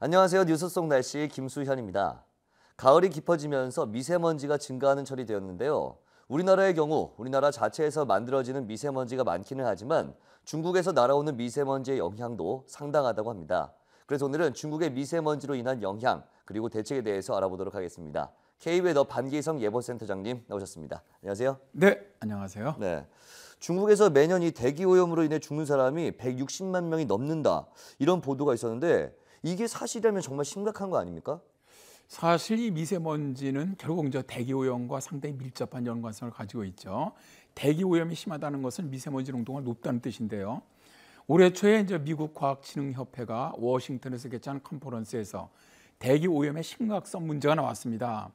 안녕하세요. 뉴스 속 날씨 김수현입니다. 가을이 깊어지면서 미세먼지가 증가하는 철이 되었는데요. 우리나라의 경우 우리나라 자체에서 만들어지는 미세먼지가 많기는 하지만 중국에서 날아오는 미세먼지의 영향도 상당하다고 합니다. 그래서 오늘은 중국의 미세먼지로 인한 영향 그리고 대책에 대해서 알아보도록 하겠습니다. K웨더 반기성 예보센터장님 나오셨습니다. 안녕하세요. 네, 안녕하세요. 네. 중국에서 매년 이 대기 오염으로 인해 죽는 사람이 160만 명이 넘는다. 이런 보도가 있었는데 이게 사실이라면 정말 심각한 거 아닙니까? 사실 이 미세먼지는 결국 이제 대기 오염과 상당히 밀접한 연관성을 가지고 있죠. 대기 오염이 심하다는 것은 미세먼지 농도가 높다는 뜻인데요. 올해 초에 이제 미국 과학진흥협회가 워싱턴에서 개최한 컨퍼런스에서 대기 오염의 심각성 문제가 나왔습니다.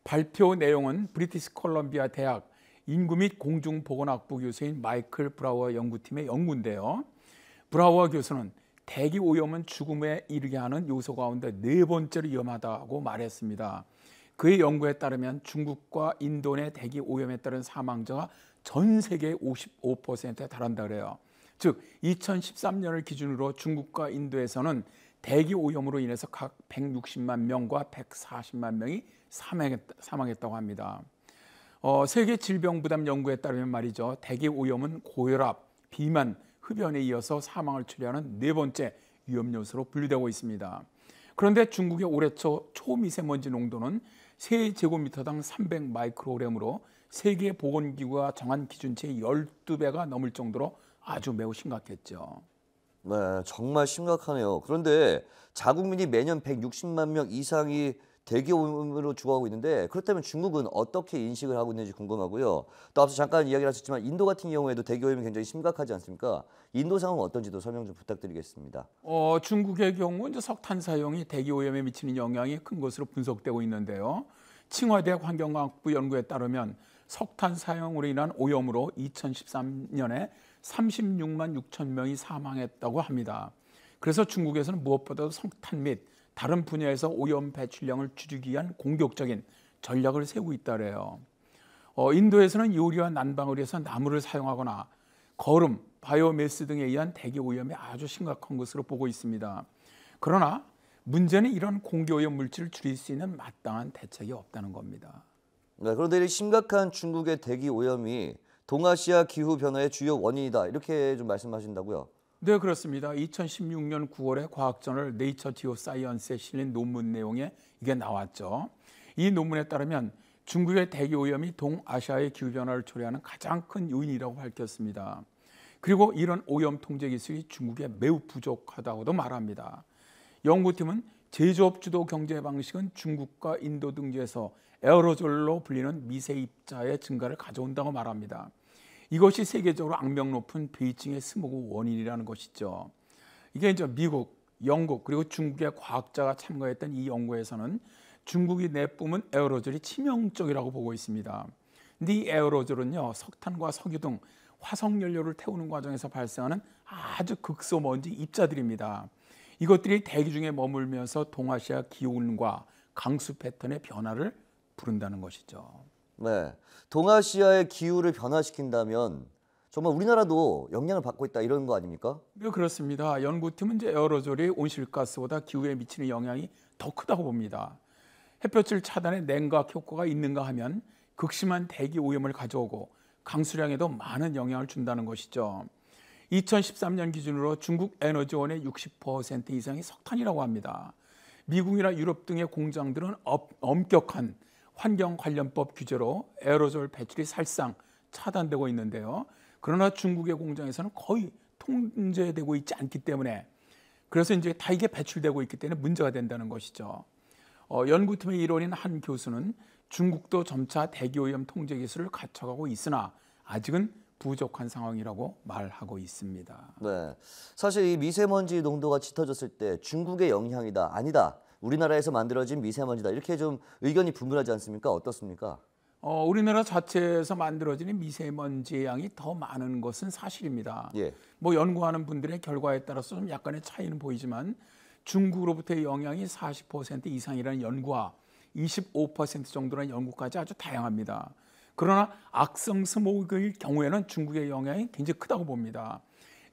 발표 내용은 브리티시 콜럼비아 대학 인구 및 공중보건학부 교수인 마이클 브라워 연구팀의 연구인데요. 브라워 교수는 대기 오염은 죽음에 이르게 하는 요소 가운데 네 번째로 위험하다고 말했습니다. 그의 연구에 따르면 중국과 인도 내 대기 오염에 따른 사망자가 전 세계의 55%에 달한다 그래요. 즉 2013년을 기준으로 중국과 인도에서는 대기 오염으로 인해서 각 160만 명과 140만 명이 사망했다고 합니다. 세계 질병부담연구에 따르면 말이죠. 대기 오염은 고혈압, 비만, 흡연에 이어서 사망을 초래하는 네 번째 위험 요소로 분류되고 있습니다. 그런데 중국의 올해 초 초미세먼지 농도는 세제곱미터당 300 마이크로그램으로 세계 보건기구가 정한 기준치의 12배가 넘을 정도로 아주 매우 심각했죠. 네, 정말 심각하네요. 그런데 자국민이 매년 160만 명 이상이 대기 오염으로 죽어가고 있는데 그렇다면 중국은 어떻게 인식을 하고 있는지 궁금하고요. 또 앞서 잠깐 이야기를 하셨지만 인도 같은 경우에도 대기 오염이 굉장히 심각하지 않습니까? 인도 상황은 어떤지도 설명 좀 부탁드리겠습니다. 중국의 경우 이제 석탄 사용이 대기 오염에 미치는 영향이 큰 것으로 분석되고 있는데요. 칭화대학 환경과학부 연구에 따르면 석탄 사용으로 인한 오염으로 2013년에 36만 6천 명이 사망했다고 합니다. 그래서 중국에서는 무엇보다도 석탄 및 다른 분야에서 오염 배출량을 줄이기 위한 공격적인 전략을 세우고 있다래요. 인도에서는 요리와 난방을 위해서 나무를 사용하거나 거름, 바이오매스 등에 의한 대기 오염이 아주 심각한 것으로 보고 있습니다. 그러나 문제는 이런 공기오염 물질을 줄일 수 있는 마땅한 대책이 없다는 겁니다. 네, 그런데 이 심각한 중국의 대기 오염이 동아시아 기후 변화의 주요 원인이다. 이렇게 좀 말씀하신다고요? 네, 그렇습니다. 2016년 9월에 과학저널 네이처 지오사이언스에 실린 논문 내용에 이게 나왔죠. 이 논문에 따르면 중국의 대기 오염이 동아시아의 기후 변화를 초래하는 가장 큰 요인이라고 밝혔습니다. 그리고 이런 오염 통제 기술이 중국에 매우 부족하다고도 말합니다. 연구팀은 제조업 주도 경제 방식은 중국과 인도 등지에서 에어로졸로 불리는 미세 입자의 증가를 가져온다고 말합니다. 이것이 세계적으로 악명 높은 베이징의 스모그 원인이라는 것이죠. 이게 이제 미국, 영국 그리고 중국의 과학자가 참가했던 이 연구에서는 중국이 내뿜은 에어로졸이 치명적이라고 보고 있습니다. 근데 이 에어로졸은요, 석탄과 석유 등 화석 연료를 태우는 과정에서 발생하는 아주 극소먼지 입자들입니다. 이것들이 대기 중에 머물면서 동아시아 기온과 강수 패턴의 변화를 부른다는 것이죠. 네, 동아시아의 기후를 변화시킨다면 정말 우리나라도 영향을 받고 있다 이런 거 아닙니까? 네, 그렇습니다. 연구팀은 이제 에어로졸이 온실가스보다 기후에 미치는 영향이 더 크다고 봅니다. 햇볕을 차단해 냉각 효과가 있는가 하면 극심한 대기 오염을 가져오고 강수량에도 많은 영향을 준다는 것이죠. 2013년 기준으로 중국 에너지원의 60% 이상이 석탄이라고 합니다. 미국이나 유럽 등의 공장들은 엄격한 환경 관련법 규제로 에어로졸 배출이 사실상 차단되고 있는데요. 그러나 중국의 공장에서는 거의 통제되고 있지 않기 때문에 그래서 이제 다 이게 배출되고 있기 때문에 문제가 된다는 것이죠. 연구팀의 일원인 한 교수는 중국도 점차 대기오염 통제 기술을 갖춰가고 있으나 아직은 부족한 상황이라고 말하고 있습니다. 네, 사실 이 미세먼지 농도가 짙어졌을 때 중국의 영향이다, 아니다. 우리나라에서 만들어진 미세먼지다. 이렇게 좀 의견이 분분하지 않습니까? 어떻습니까? 우리나라 자체에서 만들어지는 미세먼지의 양이 더 많은 것은 사실입니다. 예. 뭐 연구하는 분들의 결과에 따라서 좀 약간의 차이는 보이지만 중국으로부터의 영향이 40% 이상이라는 연구와 25% 정도라는 연구까지 아주 다양합니다. 그러나 악성 스모그일 경우에는 중국의 영향이 굉장히 크다고 봅니다.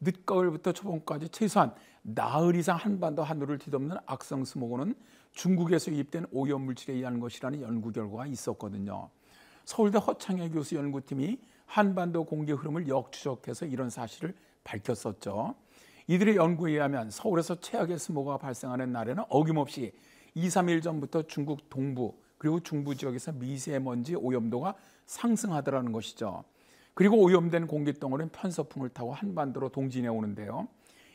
늦가을부터 초봄까지 최소한 나흘 이상 한반도 하늘을 뒤덮는 악성 스모그는 중국에서 유입된 오염물질에 의한 것이라는 연구 결과가 있었거든요. 서울대 허창혜 교수 연구팀이 한반도 공기 흐름을 역추적해서 이런 사실을 밝혔었죠. 이들의 연구에 의하면 서울에서 최악의 스모그가 발생하는 날에는 어김없이 2, 3일 전부터 중국 동부 그리고 중부 지역에서 미세먼지 오염도가 상승하더라는 것이죠. 그리고 오염된 공기덩어리는 편서풍을 타고 한반도로 동진해 오는데요.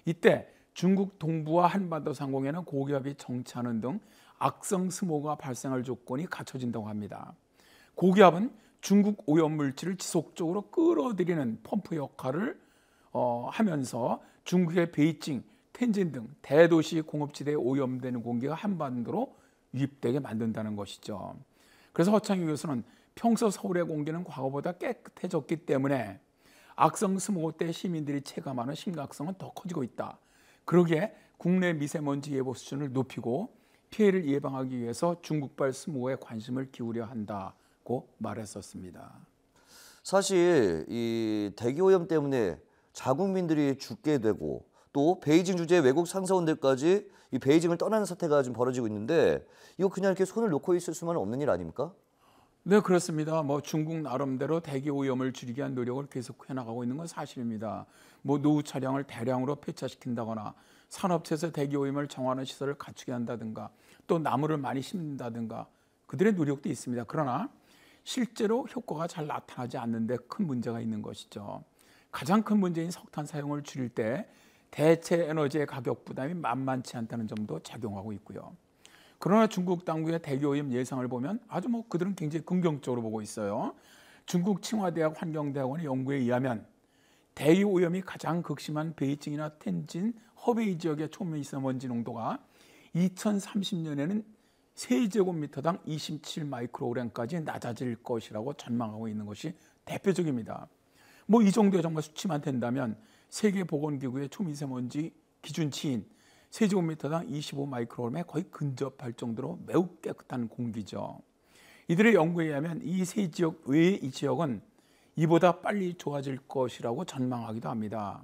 이때 중국 동부와 한반도 상공에는 고기압이 정체하는 등 악성 스모그가 발생할 조건이 갖춰진다고 합니다. 고기압은 중국 오염물질을 지속적으로 끌어들이는 펌프 역할을 하면서 중국의 베이징, 텐진 등 대도시 공업지대에 오염되는 공기가 한반도로 유입되게 만든다는 것이죠. 그래서 허창희 교수는 평소 서울의 공기는 과거보다 깨끗해졌기 때문에 악성 스모그 때 시민들이 체감하는 심각성은 더 커지고 있다. 그러기에 국내 미세먼지 예보 수준을 높이고 피해를 예방하기 위해서 중국발 스모그에 관심을 기울여야 한다고 말했었습니다. 사실 이 대기오염 때문에 자국민들이 죽게 되고 또 베이징 주재 외국 상사원들까지 이 베이징을 떠나는 사태가 지금 벌어지고 있는데 이거 그냥 이렇게 손을 놓고 있을 수만은 없는 일 아닙니까? 네, 그렇습니다. 중국 나름대로 대기 오염을 줄이기 위한 노력을 계속 해나가고 있는 건 사실입니다. 노후 차량을 대량으로 폐차시킨다거나 산업체에서 대기 오염을 정화하는 시설을 갖추게 한다든가 또 나무를 많이 심는다든가 그들의 노력도 있습니다. 그러나 실제로 효과가 잘 나타나지 않는데 큰 문제가 있는 것이죠. 가장 큰 문제인 석탄 사용을 줄일 때 대체 에너지의 가격 부담이 만만치 않다는 점도 작용하고 있고요. 그러나 중국 당국의 대기오염 예상을 보면 아주 그들은 굉장히 긍정적으로 보고 있어요. 중국 칭화대학 환경대학원의 연구에 의하면 대기오염이 가장 극심한 베이징이나 텐진, 허베이 지역의 초미세먼지 농도가 2030년에는 세제곱미터당 27 마이크로그램까지 낮아질 것이라고 전망하고 있는 것이 대표적입니다. 이 정도의 정말 수치만 된다면 세계보건기구의 초미세먼지 기준치인 세제곱미터당 25 마이크로그램에 거의 근접할 정도로 매우 깨끗한 공기죠. 이들의 연구에 의하면 이 세 지역 외의 이 지역은 이보다 빨리 좋아질 것이라고 전망하기도 합니다.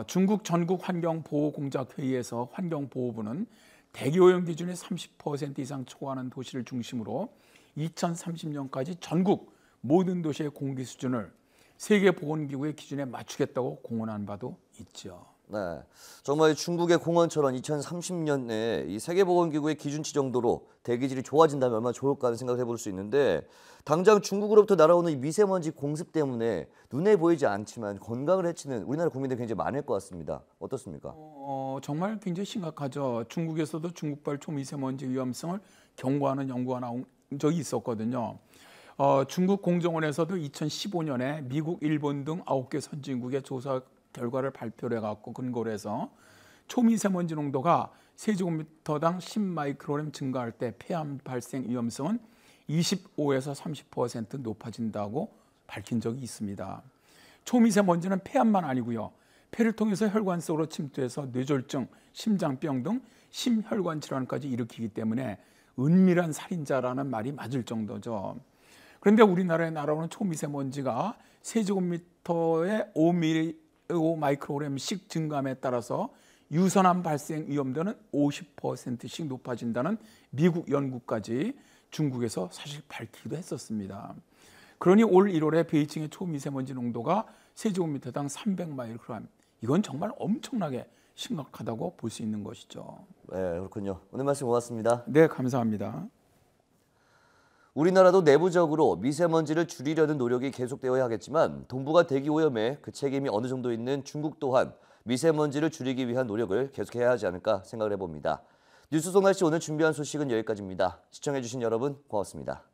중국 전국 환경보호공작회의에서 환경보호부는 대기오염 기준의 30% 이상 초과하는 도시를 중심으로 2030년까지 전국 모든 도시의 공기 수준을 세계보건기구의 기준에 맞추겠다고 공언한 바도 있죠. 네, 정말 중국의 공원처럼 2030년에 이 세계보건기구의 기준치 정도로 대기질이 좋아진다면 얼마나 좋을까 하는 생각을 해볼 수 있는데 당장 중국으로부터 날아오는 이 미세먼지 공습 때문에 눈에 보이지 않지만 건강을 해치는 우리나라 국민들 굉장히 많을 것 같습니다. 어떻습니까? 정말 굉장히 심각하죠. 중국에서도 중국발 초미세먼지 위험성을 경고하는 연구가 나온 적이 있었거든요. 중국 공정원에서도 2015년에 미국, 일본 등 9개 선진국의 조사 결과를 발표를 해갖고 근거를 해서 초미세먼지 농도가 세제곱미터당 10 마이크로그램 증가할 때 폐암 발생 위험성은 25에서 30% 높아진다고 밝힌 적이 있습니다. 초미세먼지는 폐암만 아니고요. 폐를 통해서 혈관 속으로 침투해서 뇌졸중, 심장병 등 심혈관 질환까지 일으키기 때문에 은밀한 살인자라는 말이 맞을 정도죠. 그런데 우리나라에 날아오는 초미세먼지가 세제곱미터에 5 마이크로그램씩 증감에 따라서 유선암 발생 위험도는 50%씩 높아진다는 미국 연구까지 중국에서 사실 밝히기도 했었습니다. 그러니 올 1월에 베이징의 초미세먼지 농도가 세제곱미터당 300 마이크로그램, 이건 정말 엄청나게 심각하다고 볼 수 있는 것이죠. 네, 그렇군요. 오늘 말씀 고맙습니다. 네, 감사합니다. 우리나라도 내부적으로 미세먼지를 줄이려는 노력이 계속되어야 하겠지만 동북아 대기오염에 그 책임이 어느 정도 있는 중국 또한 미세먼지를 줄이기 위한 노력을 계속해야 하지 않을까 생각을 해봅니다. 뉴스 송날씨 오늘 준비한 소식은 여기까지입니다. 시청해주신 여러분 고맙습니다.